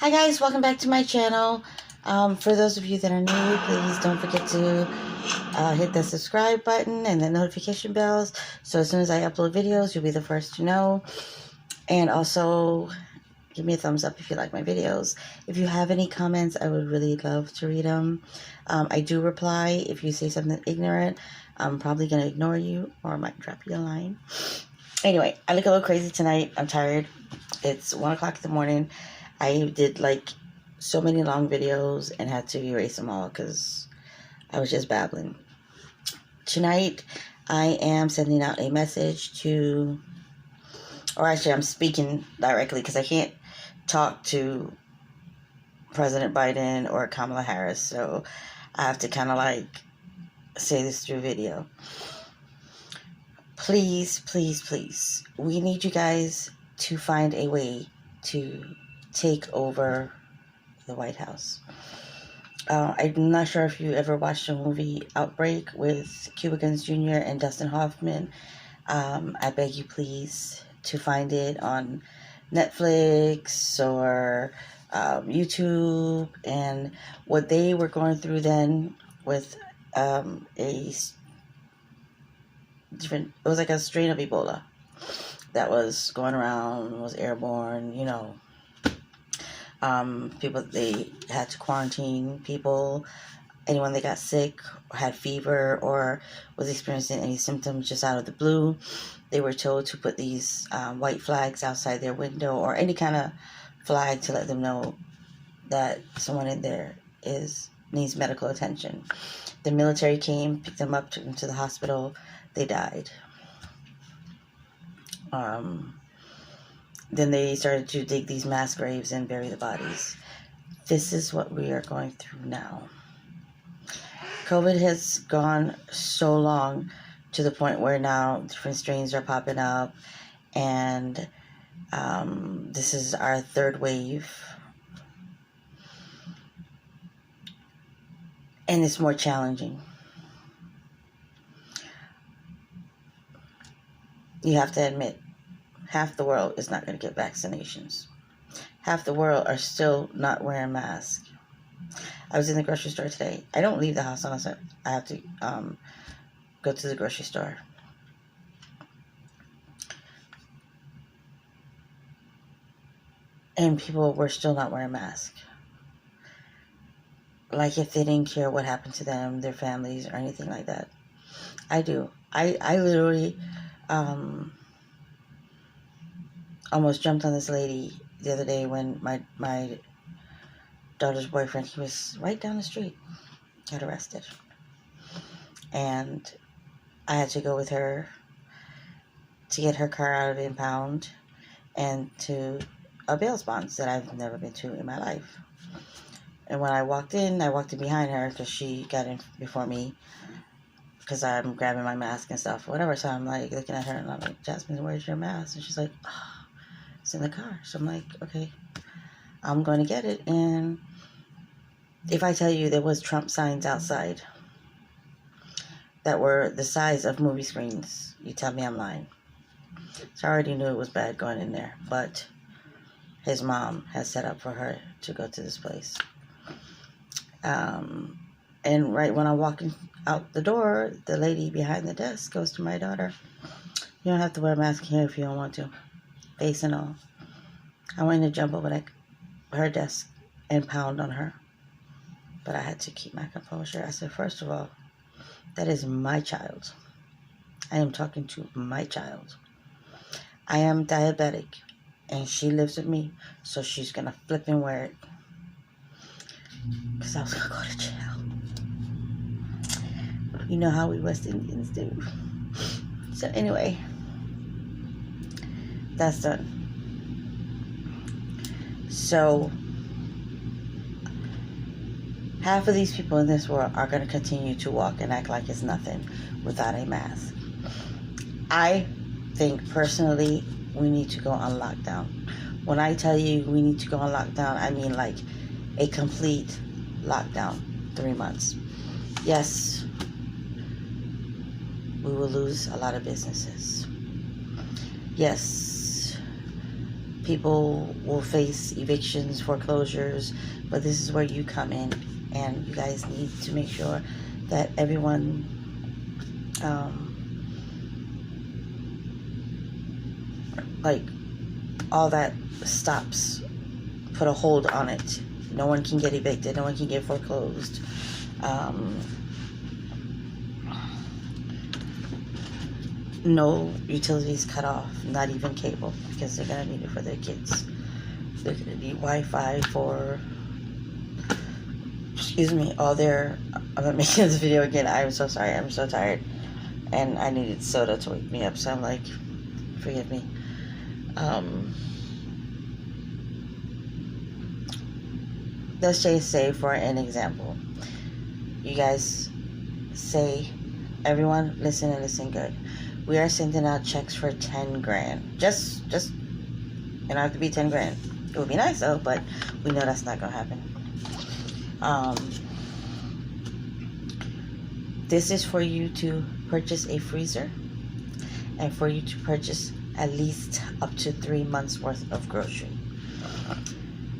Hi guys, welcome back to my channel. For those of you that are new, please don't forget to hit the subscribe button and the notification bells, so as soon as I upload videos, you'll be the first to know. And also, give me a thumbs up if you like my videos. If you have any comments, I would really love to read them. I do reply. If you say something ignorant, I'm probably going to ignore you, or I might drop you a line. Anyway, I look a little crazy tonight. I'm tired. It's 1 o'clock in the morning. I did like so many long videos and had to erase them all because I was just babbling. Tonight, I am sending out a message to, or actually I'm speaking directly because I can't talk to President Biden or Kamala Harris, so I have to kind of like say this through video. Please, please, please, we need you guys to find a way to take over the White House. I'm not sure if you ever watched the movie Outbreak with Cuba Gooding Jr. and Dustin Hoffman. I beg you please to find it on Netflix or YouTube. And what they were going through then with it was like a strain of Ebola that was going around, was airborne, you know. People, they had to quarantine people. Anyone that got sick or had fever or was experiencing any symptoms just out of the blue, they were told to put these white flags outside their window or any kind of flag to let them know that someone in there needs medical attention. The military came, picked them up, took them to the hospital. They died. Then they started to dig these mass graves and bury the bodies. This is what we are going through now. COVID has gone so long to the point where now different strains are popping up, and this is our third wave. And it's more challenging. You have to admit, half the world is not going to get vaccinations. Half the world are still not wearing masks. I was in the grocery store today. I don't leave the house unless I have to go to the grocery store. And people were still not wearing masks. Like if they didn't care what happened to them, their families, or anything like that. I do. I literally almost jumped on this lady the other day when my daughter's boyfriend, he was right down the street, got arrested. And I had to go with her to get her car out of the impound and to a bail bonds that I've never been to in my life. And when I walked in behind her because she got in before me because I'm grabbing my mask and stuff, whatever. So I'm like looking at her and I'm like, Jasmine, where's your mask? And she's like, oh, it's in the car. So I'm like, okay, I'm going to get it. And if I tell you there was Trump signs outside that were the size of movie screens, you tell me I'm lying. So I already knew it was bad going in there, but his mom has set up for her to go to this place. And right when I'm walking out the door, the lady behind the desk goes to my daughter, you don't have to wear a mask here if you don't want to, face and all. I wanted to jump over her desk and pound on her, but I had to keep my composure. I said, first of all, that is my child. I am talking to my child. I am diabetic, and she lives with me, so she's going to flip and wear it, because I was going to go to jail. You know how we West Indians do. So anyway, that's done. So half of these people in this world are going to continue to walk and act like it's nothing without a mask. I think personally we need to go on lockdown. When I tell you we need to go on lockdown, I mean like a complete lockdown, 3 months. Yes, we will lose a lot of businesses. Yes, People will face evictions, foreclosures, but this is where you come in, and you guys need to make sure that everyone like all that stops. Put a hold on it. No one can get evicted. No one can get foreclosed. No utilities cut off, not even cable, because they're going to need it for their kids. They're going to need Wi-Fi for, all their, I'm not making this video again. I'm so sorry. I'm so tired. And I needed soda to wake me up, so I'm like, forgive me. Let's just say, for an example, you guys say, everyone listen and listen good. We are sending out checks for 10 grand. Just, it don't have to be 10 grand. It would be nice though, but we know that's not gonna happen. This is for you to purchase a freezer and for you to purchase at least up to 3 months worth of grocery.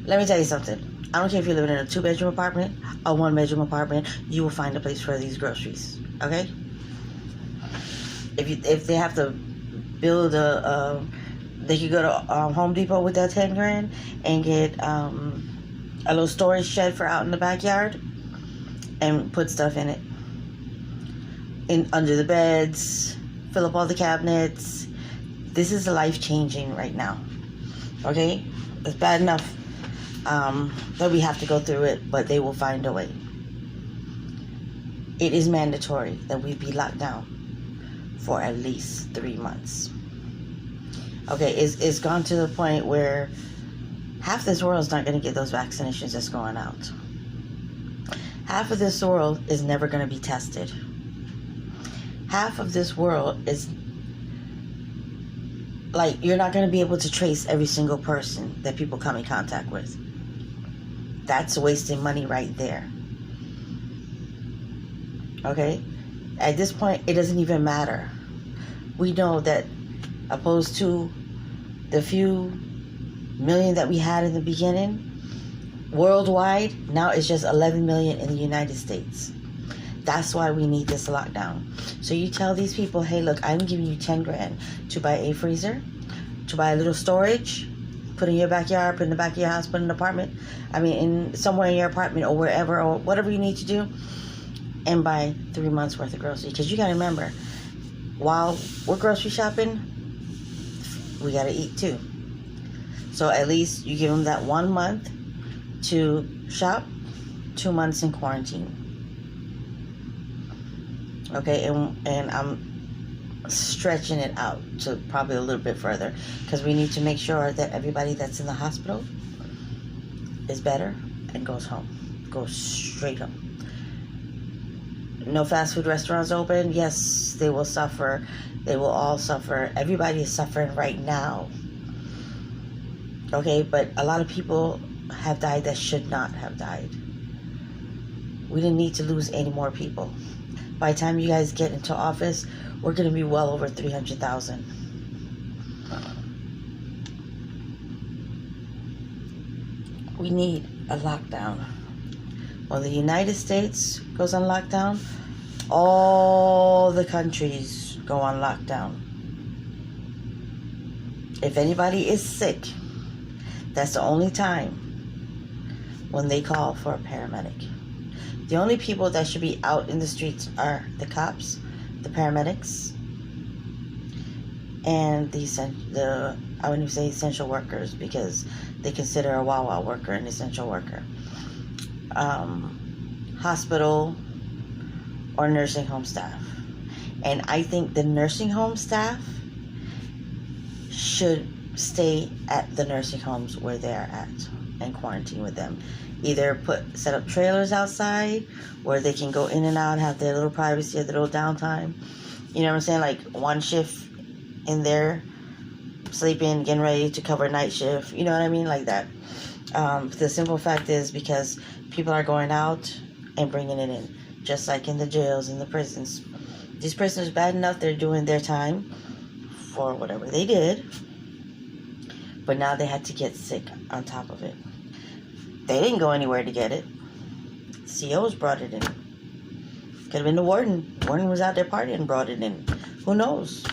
Let me tell you something. I don't care if you're living in a 2-bedroom apartment, a 1-bedroom apartment, you will find a place for these groceries, okay? If they have to build they could go to Home Depot with that 10 grand and get a little storage shed for out in the backyard and put stuff in it. Under the beds, fill up all the cabinets. This is life-changing right now, okay? It's bad enough that we have to go through it, but they will find a way. It is mandatory that we be locked down for at least 3 months. Okay, it's gone to the point where half this world is not going to get those vaccinations that's going out. Half of this world is never going to be tested. Half of this world is like, you're not going to be able to trace every single person that people come in contact with. That's wasting money right there. Okay? At this point, it doesn't even matter. We know that opposed to the few million that we had in the beginning, worldwide, now it's just 11 million in the United States. That's why we need this lockdown. So you tell these people, hey, look, I'm giving you 10 grand to buy a freezer, to buy a little storage, put in your backyard, put in the back of your house, put in an apartment. I mean, in somewhere in your apartment or wherever, or whatever you need to do, and buy 3 months worth of groceries. Because you got to remember, while we're grocery shopping, we got to eat too. So at least you give them that 1 month to shop, 2 months in quarantine. Okay, and I'm stretching it out to probably a little bit further, because we need to make sure that everybody that's in the hospital is better and goes home, goes straight home. No fast food restaurants open. Yes, they will suffer. They will all suffer. Everybody is suffering right now. Okay, but a lot of people have died that should not have died. We didn't need to lose any more people. By the time you guys get into office, we're going to be well over 300,000. We need a lockdown. When the United States goes on lockdown, all the countries go on lockdown. If anybody is sick, that's the only time when they call for a paramedic. The only people that should be out in the streets are the cops, the paramedics, and I wouldn't even say essential workers, because they consider a Wawa worker an essential worker. Hospital or nursing home staff. And I think the nursing home staff should stay at the nursing homes where they're at and quarantine with them. Either set up trailers outside where they can go in and out, have their little privacy, their little downtime. You know what I'm saying? Like one shift in there, sleeping, getting ready to cover night shift. You know what I mean? Like that. The simple fact is, because people are going out and bringing it in, just like in the jails and the prisons. These prisoners, bad enough they're doing their time for whatever they did, But now they had to get sick on top of it. They didn't go anywhere to get it. COs brought it in. Could have been the warden. Warden was out there partying and brought it in. Who knows?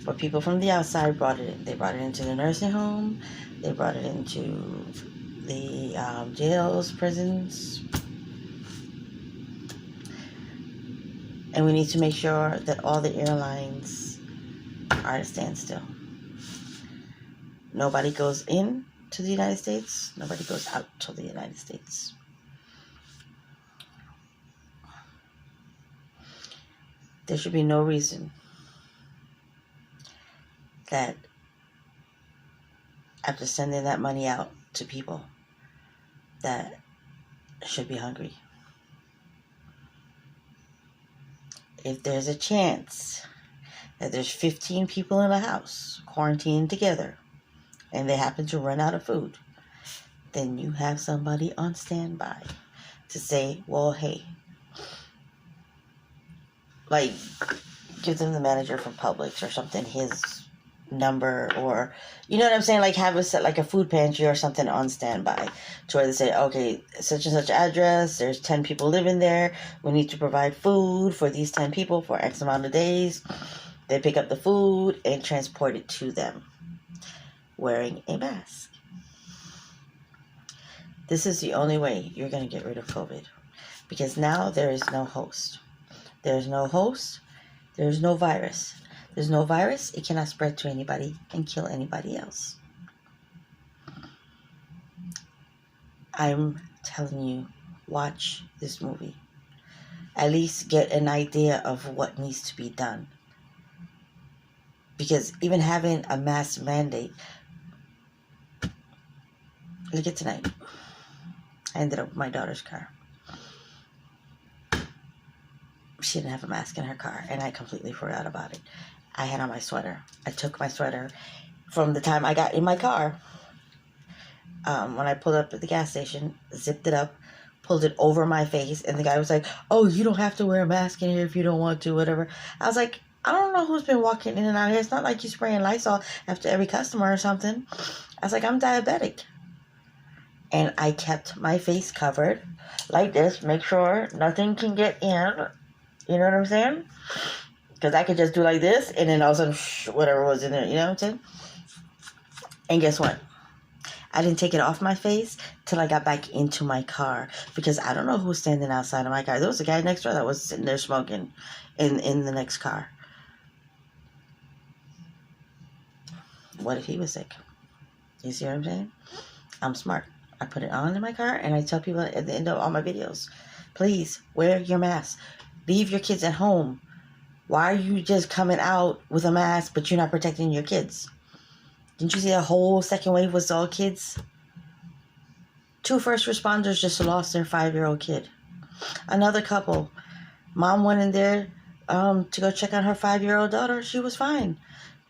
But people from the outside brought it in. They brought it into the nursing home. They brought it into the jails, prisons. And we need to make sure that all the airlines are at a standstill. Nobody goes in to the United States. Nobody goes out to the United States. There should be no reason that after sending that money out to people that should be hungry. If there's a chance that there's 15 people in a house quarantined together and they happen to run out of food, then you have somebody on standby to say, well, hey, like, give them the manager from Publix or something, his number, or, you know what I'm saying? Like, have a set, like a food pantry or something on standby to where they say, okay, such and such address, there's 10 people living there, we need to provide food for these 10 people for X amount of days. They pick up the food and transport it to them wearing a mask. This is the only way you're going to get rid of COVID, because now there is no host. There's no host. There's no virus. There's no virus. It cannot spread to anybody and kill anybody else. I'm telling you, watch this movie. At least get an idea of what needs to be done. Because even having a mask mandate, look at tonight. I ended up with my daughter's car. She didn't have a mask in her car, and I completely forgot about it. I had on my sweater. I took my sweater from the time I got in my car. When I pulled up at the gas station, zipped it up, pulled it over my face, and the guy was like, oh, you don't have to wear a mask in here if you don't want to, whatever. I was like, I don't know who's been walking in and out of here. It's not like you spraying Lysol after every customer or something. I was like, I'm diabetic. And I kept my face covered like this, make sure nothing can get in. You know what I'm saying? Because I could just do like this, and then all of a sudden, whatever was in there, you know what I'm saying? And guess what? I didn't take it off my face till I got back into my car, because I don't know who was standing outside of my car. There was a guy next door that was sitting there smoking in the next car. What if he was sick? You see what I'm saying? I'm smart. I put it on in my car, and I tell people at the end of all my videos, please wear your mask. Leave your kids at home. Why are you just coming out with a mask, but you're not protecting your kids? Didn't you see the whole second wave was all kids? 2 first responders just lost their 5-year-old kid. Another couple. Mom went in there to go check on her 5-year-old daughter. She was fine.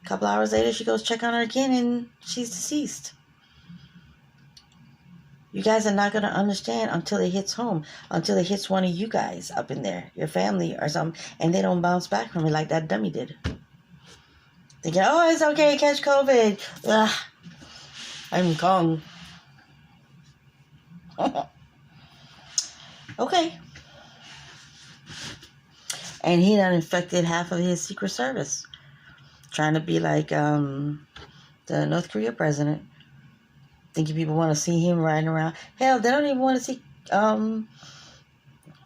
A couple hours later, she goes check on her again, and she's deceased. You guys are not going to understand until it hits home, until it hits one of you guys up in there, your family or something, and they don't bounce back from it like that dummy did. Thinking, oh, it's okay, catch COVID. Ugh, I'm Kong. Okay. And he done infected half of his Secret Service, trying to be like the North Korea president. Thinking people want to see him riding around. Hell, they don't even want to see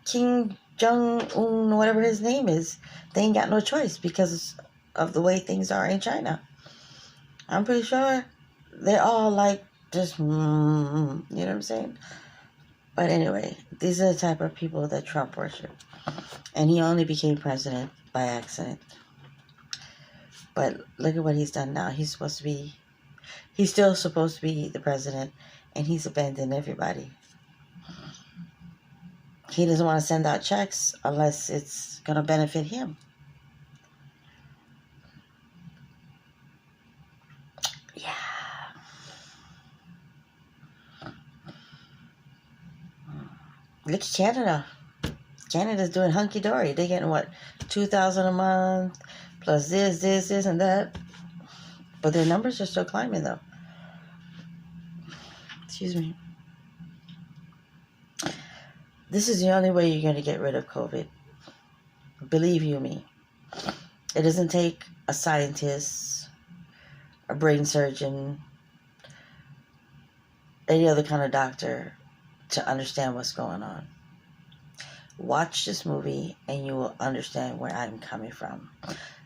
Kim Jong-un, whatever his name is. They ain't got no choice because of the way things are in China. I'm pretty sure they're all like just, you know what I'm saying? But anyway, these are the type of people that Trump worship. And he only became president by accident. But look at what he's done now. He's still supposed to be the president, and he's abandoned everybody. He doesn't want to send out checks unless it's going to benefit him. Yeah. Look at Canada. Canada's doing hunky-dory. They're getting, what, $2,000 a month, plus this, and that. But their numbers are still climbing, though. Excuse me. This is the only way you're going to get rid of COVID. Believe you me. It doesn't take a scientist, a brain surgeon, any other kind of doctor to understand what's going on. Watch this movie and you will understand where I'm coming from.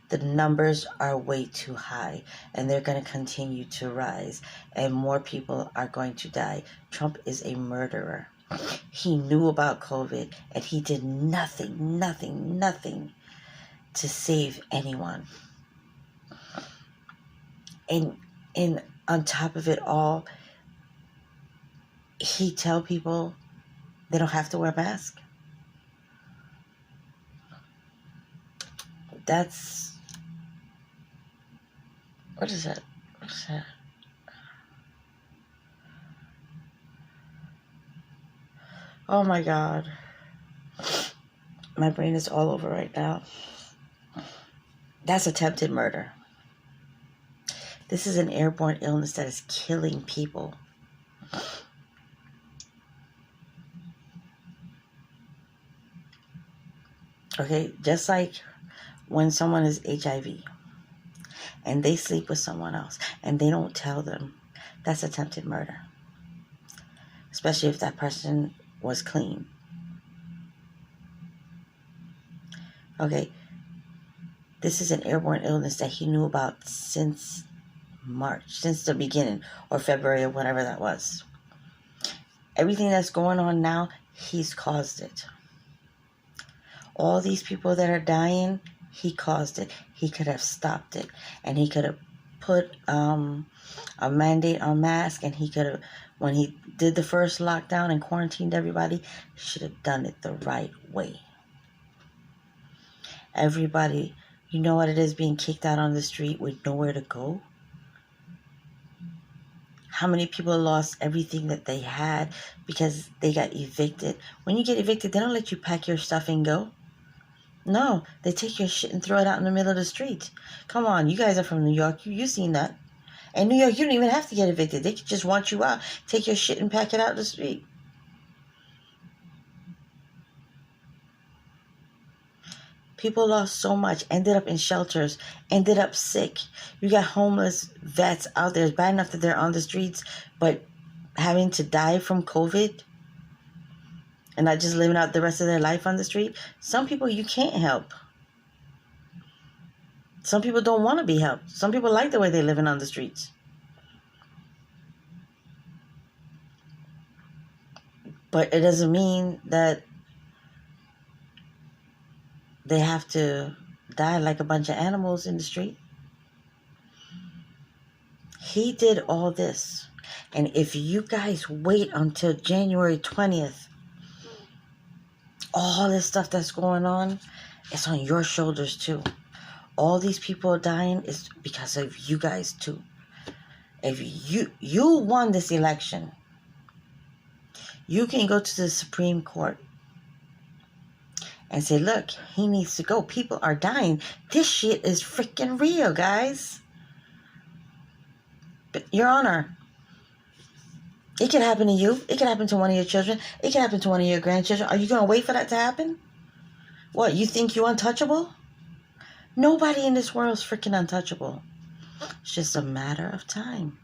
The numbers are way too high and they're going to continue to rise and more people are going to die. Trump is a murderer. He knew about COVID and he did nothing to save anyone. And on top of it all, he tell people they don't have to wear masks. That's... What is that? What's that? Oh my God. My brain is all over right now. That's attempted murder. This is an airborne illness that is killing people. Okay, just like when someone is HIV and they sleep with someone else and they don't tell them, that's attempted murder. Especially if that person was clean. Okay, this is an airborne illness that he knew about since March, since the beginning, or February, or whatever that was. Everything that's going on now, he's caused it. All these people that are dying, he caused it. He could have stopped it. And he could have put a mandate on masks. And he could have, when he did the first lockdown and quarantined everybody, he should have done it the right way. Everybody, you know what it is being kicked out on the street with nowhere to go? How many people lost everything that they had because they got evicted? When you get evicted, they don't let you pack your stuff and go. No, they take your shit and throw it out in the middle of the street. Come on, you guys are from New York. You've seen that. In New York, you don't even have to get evicted. They could just want you out. Take your shit and pack it out the street. People lost so much, ended up in shelters, ended up sick. You got homeless vets out there. It's bad enough that they're on the streets, but having to die from COVID and not just living out the rest of their life on the street. Some people you can't help. Some people don't want to be helped. Some people like the way they're living on the streets. But it doesn't mean that they have to die like a bunch of animals in the street. He did all this. And if you guys wait until January 20th, all this stuff that's going on, it's on your shoulders too. All these people dying is because of you guys too. If you won this election, you can go to the Supreme Court and say, look, he needs to go. People are dying. This shit is freaking real, guys. But Your Honor, it could happen to you. It could happen to one of your children. It could happen to one of your grandchildren. Are you going to wait for that to happen? What, you think you're untouchable? Nobody in this world is freaking untouchable. It's just a matter of time.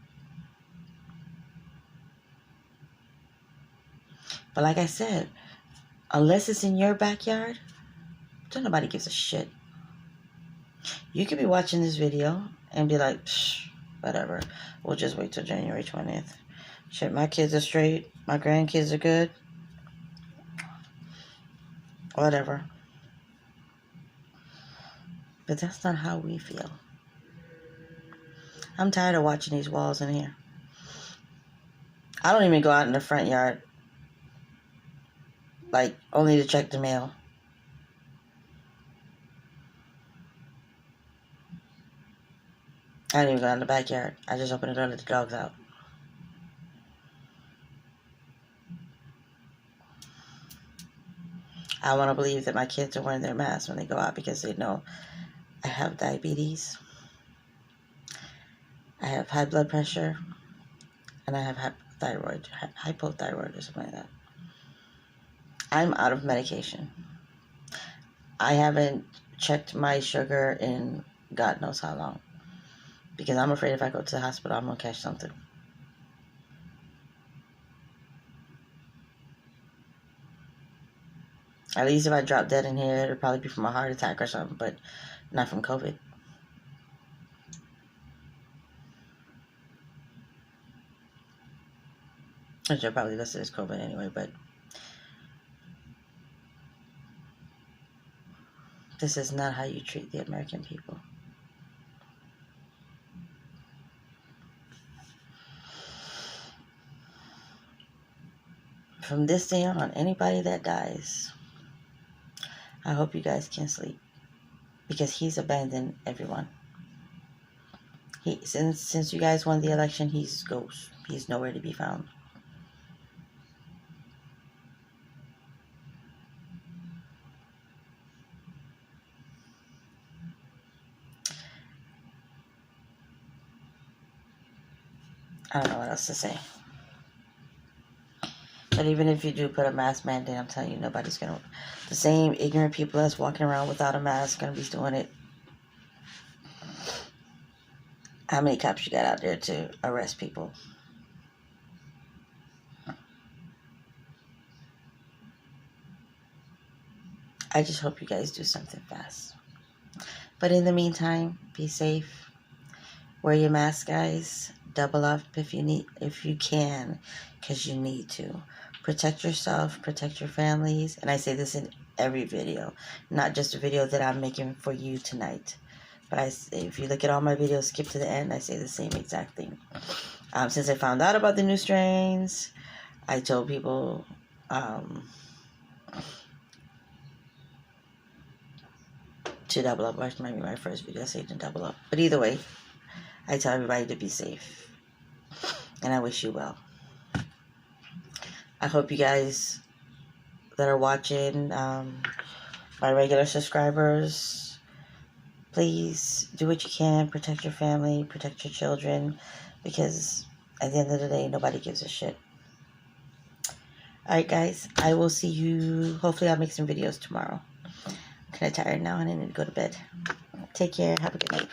But like I said, unless it's in your backyard, don't nobody gives a shit. You could be watching this video and be like, psh, whatever. We'll just wait till January 20th. Shit, my kids are straight. My grandkids are good. Whatever. But that's not how we feel. I'm tired of watching these walls in here. I don't even go out in the front yard. Like, only to check the mail. I don't even go in the backyard. I just open the door and let the dogs out. I want to believe that my kids are wearing their masks when they go out because they know I have diabetes. have high blood pressure, and I have hypothyroid or something like that. I'm out of medication. I haven't checked my sugar in God knows how long, because I'm afraid if I go to the hospital, I'm going to catch something. At least if I drop dead in here, it'll probably be from a heart attack or something, but not from COVID. Which are probably listed as COVID anyway, but this is not how you treat the American people. From this day on, anybody that dies, I hope you guys can sleep, because he's abandoned everyone. Since you guys won the election, he's ghost. He's nowhere to be found. I don't know what else to say. But even if you do put a mask mandate, I'm telling you, nobody's going to... The same ignorant people that's walking around without a mask going to be doing it. How many cops you got out there to arrest people? I just hope you guys do something fast. But in the meantime, be safe. Wear your mask, guys. Double up if you can, because you need to. Protect yourself, protect your families. And I say this in every video, not just a video that I'm making for you tonight. But if you look at all my videos, skip to the end, I say the same exact thing. Since I found out about the new strains, I told people to double up. That might be my first video saying to double up. But either way, I tell everybody to be safe. And I wish you well. I hope you guys that are watching, my regular subscribers, please do what you can. Protect your family, protect your children, because at the end of the day, nobody gives a shit. Alright guys, I will see you. Hopefully I'll make some videos tomorrow. I'm kind of tired now and I need to go to bed. Take care. Have a good night.